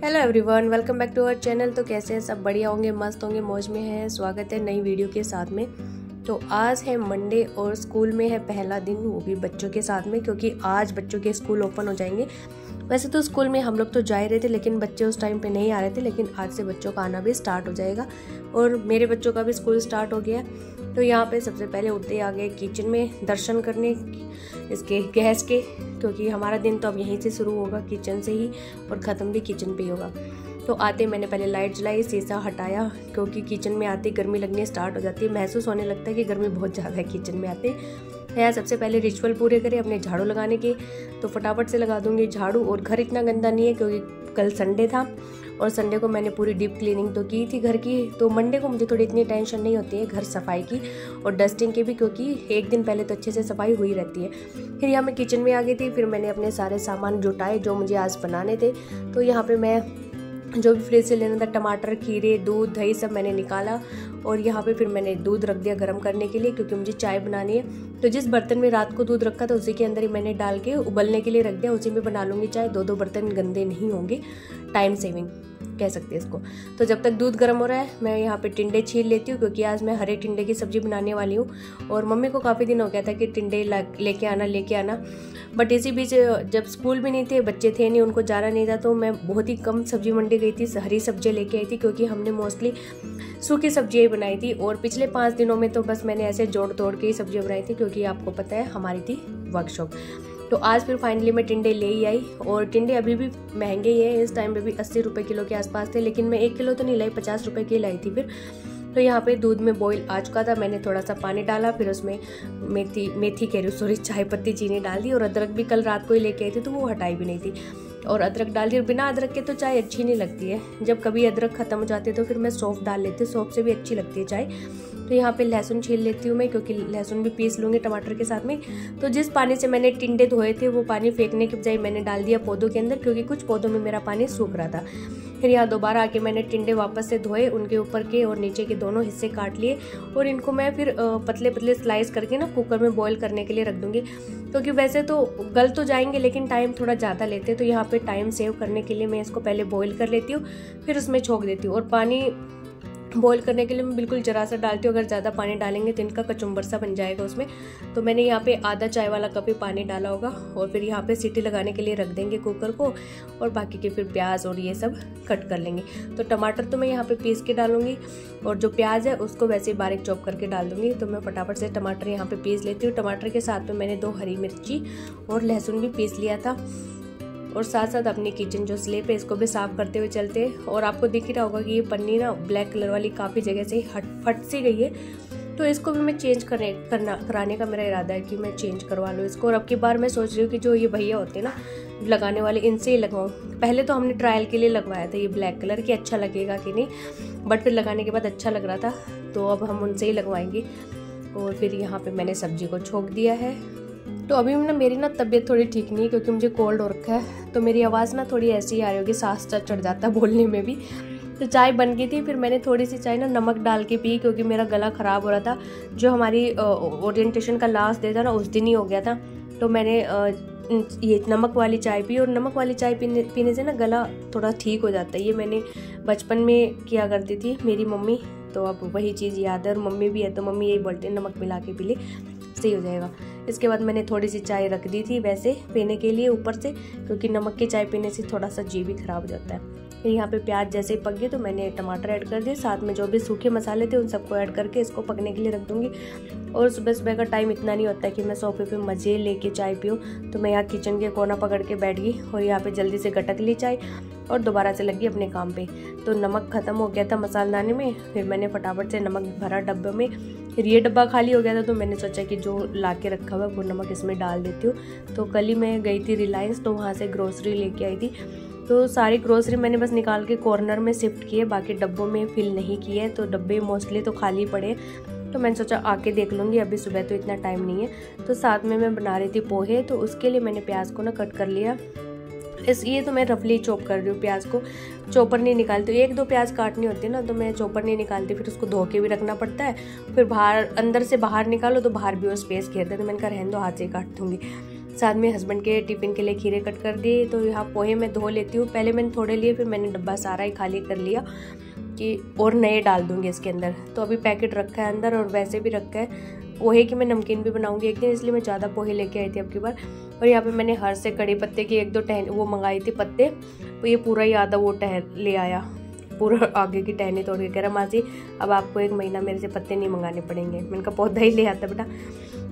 Hello everyone, welcome back to our channel. तो कैसे हैं सब? बढ़िया होंगे, मस्त होंगे, मौज में हैं। स्वागत है नई वीडियो के साथ में। तो आज है मंडे और स्कूल में है पहला दिन, वो भी बच्चों के साथ में, क्योंकि आज बच्चों के स्कूल ओपन हो जाएंगे। वैसे तो स्कूल में हम लोग तो जा ही रहे थे, लेकिन बच्चे उस टाइम पे नहीं आ रहे थे। लेकिन आज से बच्चों का आना भी स्टार्ट हो जाएगा और मेरे बच्चों का भी स्कूल स्टार्ट हो गया। तो यहाँ पे सबसे पहले उठते आ गए किचन में दर्शन करने इसके गैस के, क्योंकि हमारा दिन तो अब यहीं से शुरू होगा, किचन से ही, और ख़त्म भी किचन पे ही होगा। तो आते मैंने पहले लाइट जलाई, शीशा हटाया, क्योंकि किचन में आते गर्मी लगने स्टार्ट हो जाती है। महसूस होने लगता है कि गर्मी बहुत ज़्यादा है किचन में आते। यार सबसे पहले रिचुअल पूरे करें अपने झाड़ू लगाने के, तो फटाफट से लगा दूंगी झाड़ू। और घर इतना गंदा नहीं है क्योंकि कल संडे था और संडे को मैंने पूरी डीप क्लीनिंग तो की थी घर की। तो मंडे को मुझे थोड़ी इतनी टेंशन नहीं होती है घर सफाई की और डस्टिंग की भी, क्योंकि एक दिन पहले तो अच्छे से सफाई हुई रहती है। फिर यहाँ मैं किचन में आ गई थी। फिर मैंने अपने सारे सामान जुटाए जो मुझे आज बनाने थे। तो यहाँ पे मैं जो भी फ्रिज से लेना था, टमाटर, खीरे, दूध, दही, सब मैंने निकाला। और यहाँ पे फिर मैंने दूध रख दिया गर्म करने के लिए, क्योंकि मुझे चाय बनानी है। तो जिस बर्तन में रात को दूध रखा था उसी के अंदर ही मैंने डाल के उबलने के लिए रख दिया। उसी में बना लूँगी चाय। दो बर्तन गंदे नहीं होंगे, टाइम सेविंग कह सकते हैं इसको। तो जब तक दूध गर्म हो रहा है मैं यहाँ पे टिंडे छील लेती हूँ, क्योंकि आज मैं हरे टिंडे की सब्जी बनाने वाली हूँ। और मम्मी को काफ़ी दिन हो गया था कि टिंडे लेके आना। बट इसी बीच जब स्कूल भी नहीं थे, बच्चे थे नहीं, उनको जाना नहीं था, तो मैं बहुत ही कम सब्जी मंडी गई थी, हरी सब्जियाँ लेके आई थी, क्योंकि हमने मोस्टली सूखी सब्जियाँ ही बनाई थी। और पिछले 5 दिनों में तो बस मैंने ऐसे जोड़ तोड़ के ही सब्जियाँ बनाई थी, क्योंकि आपको पता है हमारी थी वर्कशॉप। तो आज फिर फाइनली मैं टिंडे ले ही आई। और टिंडे अभी भी महंगे ही है, इस टाइम पे भी 80 रुपये किलो के आसपास थे, लेकिन मैं 1 किलो तो नहीं लाई, 50 रुपये की लाई थी फिर। तो यहाँ पे दूध में बॉईल आ चुका था, मैंने थोड़ा सा पानी डाला, फिर उसमें मेथी कह रही हूँ, सॉरी, चाय पत्ती चीनी डाल दी। और अदरक भी कल रात को ही लेके आई थी, तो वो हटाई भी नहीं थी, और अदरक डाल दी। और बिना अदरक के तो चाय अच्छी नहीं लगती है। जब कभी अदरक खत्म हो जाती है तो फिर मैं सौंफ डाल लेती हूँ, सौंफ से भी अच्छी लगती है चाय। तो यहाँ पे लहसुन छील लेती हूँ मैं, क्योंकि लहसुन भी पीस लूँगी टमाटर के साथ में। तो जिस पानी से मैंने टिंडे धोए थे वो पानी फेंकने के बजाय मैंने डाल दिया पौधों के अंदर, क्योंकि कुछ पौधों में मेरा पानी सूख रहा था। फिर यहाँ दोबारा आके मैंने टिंडे वापस से धोए, उनके ऊपर के और नीचे के दोनों हिस्से काट लिए। और इनको मैं फिर पतले पतले स्लाइस करके ना कुकर में बॉईल करने के लिए रख दूँगी, क्योंकि वैसे तो गल तो जाएंगे लेकिन टाइम थोड़ा ज़्यादा लेते हैं। तो यहाँ पे टाइम सेव करने के लिए मैं इसको पहले बॉईल कर लेती हूँ, फिर उसमें छोंक देती हूँ। और पानी बॉईल करने के लिए मैं बिल्कुल जरा सा डालती हूँ, अगर ज़्यादा पानी डालेंगे तो इनका कचुम्बर सा बन जाएगा उसमें। तो मैंने यहाँ पे आधा चाय वाला कप ही पानी डाला होगा। और फिर यहाँ पे सीटी लगाने के लिए रख देंगे कुकर को, और बाकी के फिर प्याज और ये सब कट कर लेंगे। तो टमाटर तो मैं यहाँ पे पीस के डालूंगी, और जो प्याज है उसको वैसे ही बारीक चॉप करके डाल दूंगी। तो मैं फटाफट से टमाटर यहाँ पे पीस लेती हूँ। टमाटर के साथ में मैंने 2 हरी मिर्ची और लहसुन भी पीस लिया था। और साथ साथ अपनी किचन जो स्लेब है इसको भी साफ करते हुए चलते। और आपको दिख ही रहा होगा कि ये पन्नी ना ब्लैक कलर वाली काफ़ी जगह से फट सी गई है, तो इसको भी मैं चेंज कराने का मेरा इरादा है कि मैं चेंज करवा लूँ इसको। और अब की बार मैं सोच रही हूँ कि जो ये भैया होते हैं ना लगाने वाले, इनसे ही लगवाऊँ। पहले तो हमने ट्रायल के लिए लगवाया था ये ब्लैक कलर की, अच्छा लगेगा कि नहीं, बट फिर लगाने के बाद अच्छा लग रहा था, तो अब हम उनसे ही लगवाएंगे। और फिर यहाँ पर मैंने सब्जी को छोंक दिया है। तो अभी ना मेरी ना तबीयत थोड़ी ठीक नहीं है, क्योंकि मुझे कोल्ड हो रखा है, तो मेरी आवाज़ ना थोड़ी ऐसी ही आ रही होगी, सांस चढ़ जाता बोलने में भी। तो चाय बन गई थी, फिर मैंने थोड़ी सी चाय ना नमक डाल के पी, क्योंकि मेरा गला ख़राब हो रहा था। जो हमारी ओरिएंटेशन का लास्ट डे था ना, उस दिन ही हो गया था। तो मैंने ये नमक वाली चाय पी, और नमक वाली चाय पीने से ना गला थोड़ा ठीक हो जाता है। ये मैंने बचपन में किया करती थी मेरी मम्मी, तो अब वही चीज़ याद है। और मम्मी भी है तो मम्मी यही बोलते हैं नमक मिला के पी ले, सही हो जाएगा। इसके बाद मैंने थोड़ी सी चाय रख दी थी वैसे पीने के लिए ऊपर से, क्योंकि नमक की चाय पीने से थोड़ा सा जी भी खराब हो जाता है। फिर यहाँ पे प्याज जैसे ही पक गए तो मैंने टमाटर ऐड कर दिए, साथ में जो भी सूखे मसाले थे उन सबको ऐड करके इसको पकने के लिए रख दूँगी। और सुबह सुबह का टाइम इतना नहीं होता है कि मैं सोफे पे मज़े लेके चाय पीऊँ, तो मैं यहाँ किचन के कोना पकड़ के बैठ गई और यहाँ पे जल्दी से गटक ली चाय और दोबारा से लगी अपने काम पे। तो नमक ख़त्म हो गया था मसालदाने में, फिर मैंने फटाफट से नमक भरा डब्बे में। फिर ये डब्बा खाली हो गया था, तो मैंने सोचा कि जो ला के रखा हुआ है वो नमक इसमें डाल देती हूँ। तो कल ही मैं गई थी रिलायंस, तो वहाँ से ग्रोसरी लेके आई थी। तो सारी ग्रोसरी मैंने बस निकाल के कॉर्नर में शिफ्ट किए, बाकी डब्बों में फिल नहीं किए। तो डब्बे मोस्टली तो खाली पड़े, तो मैंने सोचा आके देख लूँगी, अभी सुबह तो इतना टाइम नहीं है। तो साथ में मैं बना रही थी पोहे, तो उसके लिए मैंने प्याज को ना कट कर लिया। ये तो मैं रफली चॉप कर रही हूँ प्याज को, चॉपर नहीं निकालती। 1-2 प्याज काटनी होती है ना, तो मैं चॉपर नहीं निकालती, फिर उसको धो के भी रखना पड़ता है। फिर बाहर अंदर से बाहर निकालो तो बाहर भी वो स्पेस घेरते, तो मैंने कहा रहने दो, हाथ से काट दूँगी। साथ में हस्बैंड के टिफ़िन के लिए खीरे कट कर दिए। तो यहाँ पोहे मैं धो लेती हूँ, पहले मैंने थोड़े लिए, फिर मैंने डब्बा सारा ही खाली कर लिया कि और नए डाल दूँगी इसके अंदर। तो अभी पैकेट रखा है अंदर और वैसे भी रखा है पोहे की मैं नमकीन भी बनाऊंगी एक दिन, इसलिए मैं ज़्यादा पोहे लेके आई थी अब की बार। और यहाँ पे मैंने हर से कड़ी पत्ते की 1-2 टहनी वो मंगाई थी पत्ते, तो ये पूरा ही आधा वो ले आया, पूरा आगे की टहनी तोड़ के कह रहा मासी अब आपको 1 महीना मेरे से पत्ते नहीं मंगाने पड़ेंगे। मैंने कहा पौधा ही ले आता बेटा।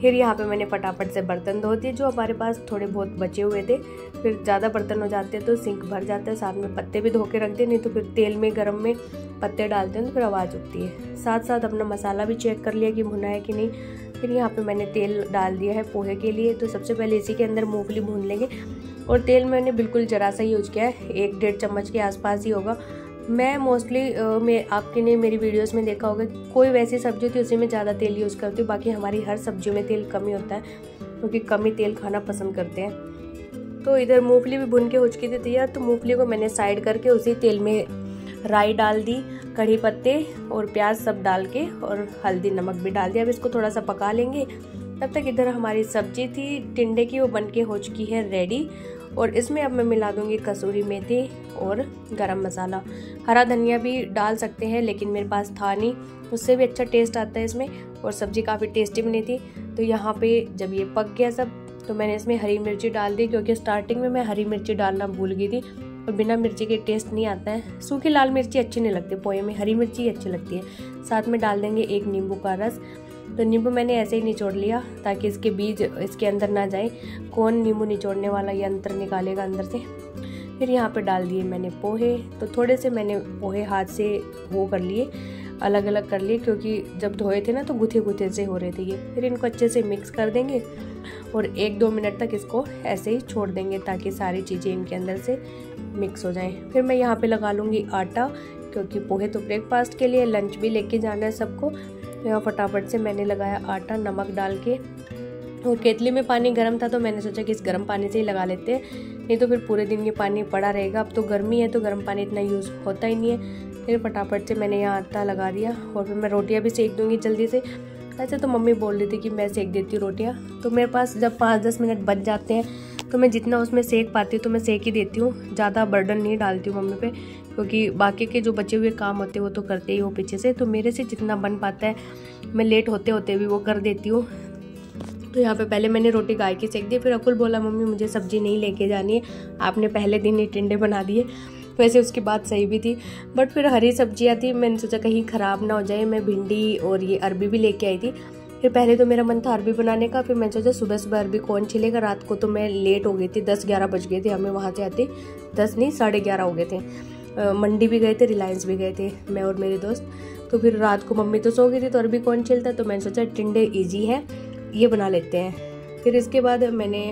फिर यहाँ पे मैंने फटाफट से बर्तन धो दिए जो हमारे पास थोड़े बहुत बचे हुए थे। फिर ज़्यादा बर्तन हो जाते हैं तो सिंक भर जाता है, साथ में पत्ते भी धो के रख दिए, नहीं तो फिर तेल में गरम में पत्ते डालते हैं तो फिर आवाज़ उठती है। साथ साथ अपना मसाला भी चेक कर लिया कि भुना है कि नहीं। फिर यहाँ पे मैंने तेल डाल दिया है पोहे के लिए। तो सबसे पहले इसी के अंदर मूंगफली भून लेंगे और तेल मैंने बिल्कुल ज़रा सा यूज किया है, 1-1.5 चम्मच के आसपास ही होगा। मैं मोस्टली आपके ने मेरी वीडियोस में देखा होगा कोई वैसी सब्जी होती है उसी में ज़्यादा तेल यूज़ करती हूँ, बाकी हमारी हर सब्जियों में तेल कम ही होता है क्योंकि कम ही तेल खाना पसंद करते हैं। तो इधर मूंगफली भी भुन के हो चुकी थी तैयार, तो मूंगफली को मैंने साइड करके उसी तेल में राई डाल दी, कड़ी पत्ते और प्याज सब डाल के और हल्दी नमक भी डाल दिया। अब इसको थोड़ा सा पका लेंगे। तब तक इधर हमारी सब्जी थी टिंडे की, वो बन के हो चुकी है रेडी। और इसमें अब मैं मिला दूंगी कसूरी मेथी और गरम मसाला। हरा धनिया भी डाल सकते हैं लेकिन मेरे पास था नहीं, उससे भी अच्छा टेस्ट आता है इसमें और सब्ज़ी काफ़ी टेस्टी बनी थी। तो यहाँ पे जब ये पक गया सब तो मैंने इसमें हरी मिर्ची डाल दी, क्योंकि स्टार्टिंग में मैं हरी मिर्ची डालना भूल गई थी और बिना मिर्ची के टेस्ट नहीं आता है। सूखी लाल मिर्ची अच्छी नहीं लगती पोहे में, हरी मिर्ची ही अच्छी लगती है। साथ में डाल देंगे 1 नींबू का रस। तो नींबू मैंने ऐसे ही निचोड़ लिया ताकि इसके बीज इसके अंदर ना जाए, कौन नींबू निचोड़ने वाला ये अंतर निकालेगा अंदर से। फिर यहाँ पे डाल दिए मैंने पोहे। तो थोड़े से मैंने पोहे हाथ से वो कर लिए, अलग अलग कर लिए, क्योंकि जब धोए थे ना तो गुथे गुथे से हो रहे थे ये। फिर इनको अच्छे से मिक्स कर देंगे और 1-2 मिनट तक इसको ऐसे ही छोड़ देंगे ताकि सारी चीज़ें इनके अंदर से मिक्स हो जाएं। फिर मैं यहाँ पे लगा लूँगी आटा, क्योंकि पोहे तो ब्रेकफास्ट के लिए, लंच भी लेके जाना है सबको। यहाँ फटाफट से मैंने लगाया आटा नमक डाल के, और केतली में पानी गर्म था तो मैंने सोचा कि इस गर्म पानी से ही लगा लेते हैं, नहीं तो फिर पूरे दिन ये पानी पड़ा रहेगा। अब तो गर्मी है तो गर्म पानी इतना यूज़ होता ही नहीं है। फिर फटाफट से मैंने यहाँ आटा लगा दिया और फिर मैं रोटियाँ भी सेक दूँगी जल्दी से। ऐसे तो मम्मी बोल रही थी कि मैं सेक देती हूँ रोटियाँ, तो मेरे पास जब 5-10 मिनट बच जाते हैं तो मैं जितना उसमें सेक पाती हूँ तो मैं सेक ही देती हूँ, ज़्यादा बर्डन नहीं डालती हूँ मम्मी पे, क्योंकि बाकी के जो बचे हुए काम होते हैं वो तो करते ही हो पीछे से। तो मेरे से जितना बन पाता है मैं लेट होते होते भी वो कर देती हूँ। तो यहाँ पे पहले मैंने रोटी गाय की सेक दी। फिर अकुल बोला मम्मी मुझे सब्जी नहीं लेके जानी है, आपने पहले दिन ही टिंडे बना दिए। वैसे उसकी बात सही भी थी, बट फिर हरी सब्जियाँ थी, मैंने सोचा कहीं ख़राब ना हो जाए। मैं भिंडी और ये अरबी भी लेके आई थी। फिर पहले तो मेरा मन था अरबी बनाने का, फिर मैंने सोचा सुबह सुबह अरबी कौन छिलेगा। रात को तो मैं लेट हो गई थी, 10-11 बज गए थे हमें वहाँ से आते, 10 नहीं 11:30 हो गए थे। मंडी भी गए थे, रिलायंस भी गए थे मैं और मेरे दोस्त। तो फिर रात को मम्मी तो सो गई थी तो अरबी कौन छिलता, तो मैंने सोचा टिंडे ईजी है ये बना लेते हैं। फिर इसके बाद मैंने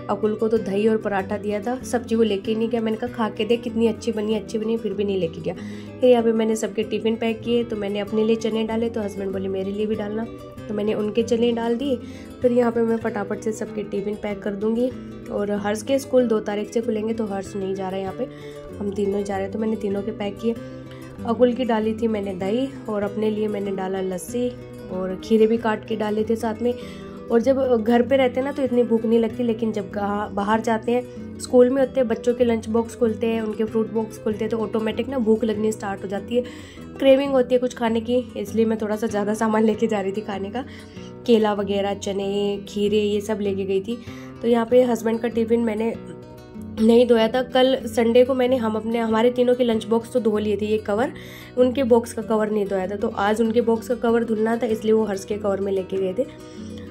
अकुल को तो दही और पराठा दिया था, सब्जी वो लेके नहीं गया। मैंने कहा खा के देख कितनी अच्छी बनी, फिर भी नहीं लेके गया। फिर यहाँ पे मैंने सबके टिफ़िन पैक किए, तो मैंने अपने लिए चने डाले, तो हस्बैंड बोले मेरे लिए भी डालना, तो मैंने उनके चने डाल दिए। फिर यहाँ पे मैं फटाफट से सबके टिफ़िन पैक कर दूँगी। और हर्ष के स्कूल 2 तारीख से खुलेंगे, तो हर्ष नहीं जा रहा है यहाँ पे, हम तीनों जा रहे हैं, तो मैंने तीनों के पैक किए। अकुल की डाली थी मैंने दही और अपने लिए मैंने डाला लस्सी और खीरे भी काट के डाले थे साथ में। और जब घर पे रहते हैं ना तो इतनी भूख नहीं लगती, लेकिन जब बाहर जाते हैं, स्कूल में होते हैं, बच्चों के लंच बॉक्स खुलते हैं, उनके फ्रूट बॉक्स खुलते हैं, तो ऑटोमेटिक ना भूख लगनी स्टार्ट हो जाती है, क्रेविंग होती है कुछ खाने की। इसलिए मैं थोड़ा सा ज़्यादा सामान लेके जा रही थी खाने का, केला वगैरह, चने, खीरे, ये सब लेके गई थी। तो यहाँ पे हस्बैंड का टिफ़िन मैंने नहीं धोया था। कल संडे को मैंने हमारे तीनों के लंच बॉक्स तो धो लिए थे, ये कवर, उनके बॉक्स का कवर नहीं धोया था। तो आज उनके बॉक्स का कवर धुलना था, इसलिए वो हर्ष के कवर में लेके गए थे।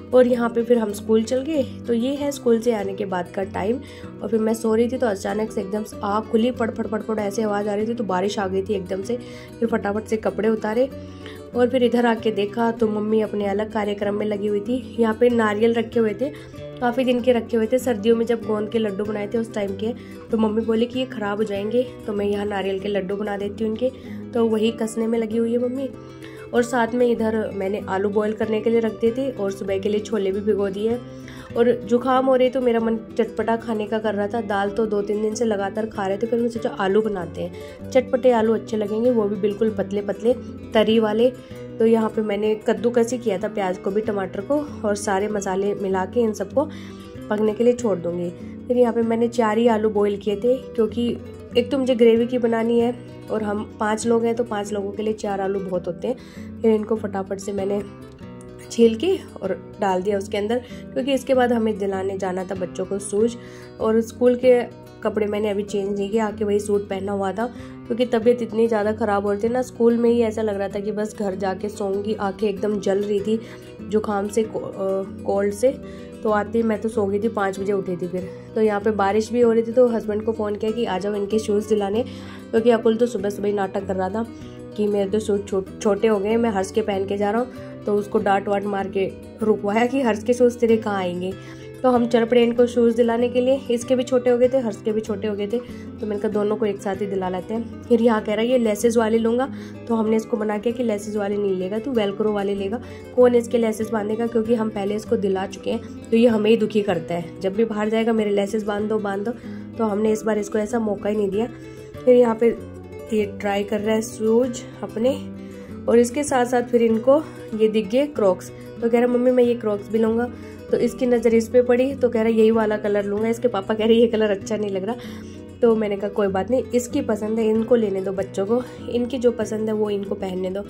और यहाँ पे फिर हम स्कूल चल गए। तो ये है स्कूल से आने के बाद का टाइम। और फिर मैं सो रही थी तो अचानक से एकदम आँख खुली, पड़ ऐसे आवाज़ आ रही थी, तो बारिश आ गई थी एकदम से। फिर फटाफट से कपड़े उतारे और फिर इधर आके देखा तो मम्मी अपने अलग कार्यक्रम में लगी हुई थी। यहाँ पे नारियल रखे हुए थे, काफ़ी दिन के रखे हुए थे, सर्दियों में जब गोंद के लड्डू बनाए थे उस टाइम के। तो मम्मी बोली कि ये ख़राब हो जाएंगे, तो मैं यहाँ नारियल के लड्डू बना देती हूँ इनके। तो वही कसने में लगी हुई है मम्मी। और साथ में इधर मैंने आलू बॉईल करने के लिए रख दिए थे और सुबह के लिए छोले भी भिगो दिए। और जुकाम हो रही तो मेरा मन चटपटा खाने का कर रहा था। दाल तो 2-3 दिन से लगातार खा रहे थे, फिर मैं सोचा आलू बनाते हैं, चटपटे आलू अच्छे लगेंगे, वो भी बिल्कुल पतले पतले तरी वाले। तो यहाँ पे मैंने कद्दूकस ही किया था, प्याज को भी, टमाटर को, और सारे मसाले मिला के इन सबको पकने के लिए छोड़ दूँगी। फिर यहाँ पे मैंने 4 ही आलू बॉईल किए थे, क्योंकि एक तो मुझे ग्रेवी की बनानी है और हम 5 लोग हैं, तो 5 लोगों के लिए 4 आलू बहुत होते हैं। फिर इनको फटाफट से मैंने छील के और डाल दिया उसके अंदर, क्योंकि इसके बाद हमें दिलाने जाना था बच्चों को शूज। और स्कूल के कपड़े मैंने अभी चेंज नहीं किया, आके वही सूट पहना हुआ था, क्योंकि तबीयत इतनी ज़्यादा ख़राब हो रही थी ना। स्कूल में ही ऐसा लग रहा था कि बस घर जाके सोऊंगी, आंखें एकदम जल रही थी जुकाम से, कोल्ड से। तो आती मैं तो सो गई थी, 5 बजे उठी थी। फिर तो यहाँ पे बारिश भी हो रही थी, तो हस्बैंड को फ़ोन किया कि आ जाओ इनके शूज़ दिलाने, क्योंकि अकुल तो सुबह सुबह ही नाटक कर रहा था कि मेरे तो शूज़ छोटे हो गए, मैं हर्ष के पहन के जा रहा हूँ। तो उसको डांट वाट मार के रुकवाया कि हर्ष के शूज़ तेरे कहाँ आएंगे। तो हम चल पड़े इनको शूज़ दिलाने के लिए। इसके भी छोटे हो गए थे, हर्ष के भी छोटे हो गए थे, तो मैंने कहा दोनों को एक साथ ही दिला लेते हैं। फिर यहाँ कह रहा है ये लेसेस वाले लूँगा, तो हमने इसको मना किया कि लेसेस वाले नहीं लेगा, तू वेलक्रो वाले लेगा। कौन इसके लेसेस बांधेगा, क्योंकि हम पहले इसको दिला चुके हैं, तो ये हमें ही दुखी करता है। जब भी बाहर जाएगा मेरे लेसेस बांध दो, तो हमने इस बार इसको ऐसा मौका ही नहीं दिया। फिर यहाँ पे ये ट्राई कर रहा है शूज अपने, और इसके साथ साथ फिर इनको ये दिख गए क्रॉक्स, तो कह रहा मम्मी मैं ये क्रॉक्स भी लूँगा। तो इसकी नज़र इस पे पड़ी, तो कह रहा यही वाला कलर लूँगा। इसके पापा कह रहे ये कलर अच्छा नहीं लग रहा। तो मैंने कहा कोई बात नहीं, इसकी पसंद है, इनको लेने दो बच्चों को, इनकी जो पसंद है वो इनको पहनने दो।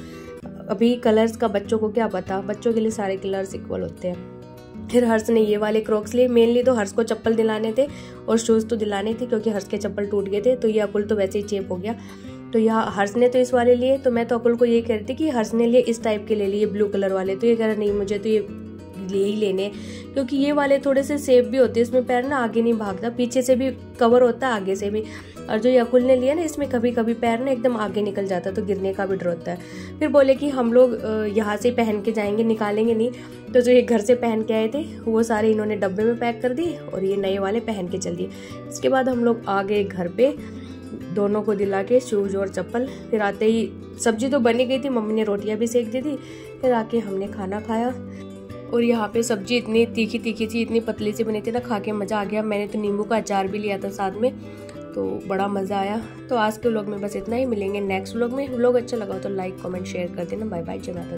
अभी कलर्स का बच्चों को क्या पता, बच्चों के लिए सारे कलर्स इक्वल होते हैं। फिर हर्ष ने ये वाले क्रॉक्स लिए। मेनली तो हर्ष को चप्पल दिलाने थे और शूज़ तो दिलाने थे, क्योंकि हर्ष के चप्पल टूट गए थे। तो ये अकुल तो वैसे ही चेप हो गया। तो यहाँ हर्ष ने तो इस वाले लिए, तो मैं तो अकुल को ये कह रही थी कि हर्ष ने लिए इस टाइप के ले लिए, ब्लू कलर वाले। तो ये कह रहा नहीं मुझे तो ये ही लेने, क्योंकि ये वाले थोड़े से सेफ भी होते हैं, इसमें पैर ना आगे नहीं भागता, पीछे से भी कवर होता है आगे से भी। और जो ये अकुल ने लिया ना, इसमें कभी कभी पैर ना एकदम आगे निकल जाता है, तो गिरने का भी डर होता है। फिर बोले कि हम लोग यहाँ से पहन के जाएंगे, निकालेंगे नहीं। तो जो ये घर से पहन के आए थे वो सारे इन्होंने डब्बे में पैक कर दिए और ये नए वाले पहन के चल दिए। इसके बाद हम लोग आ गए घर पे, दोनों को दिला के शूज़ और चप्पल। फिर आते ही सब्जी तो बनी गई थी, मम्मी ने रोटियां भी सेक दी थी। फिर आके हमने खाना खाया, और यहाँ पे सब्जी इतनी तीखी तीखी थी, इतनी पतली सी बनी थी ना, खा के मज़ा आ गया। मैंने तो नींबू का अचार भी लिया था साथ में, तो बड़ा मज़ा आया। तो आज के व्लॉग में बस इतना ही, मिलेंगे नेक्स्ट व्लॉग में। व्लॉग अच्छा लगा हो तो लाइक कमेंट शेयर कर देना। बाय बाय, जय माता दी।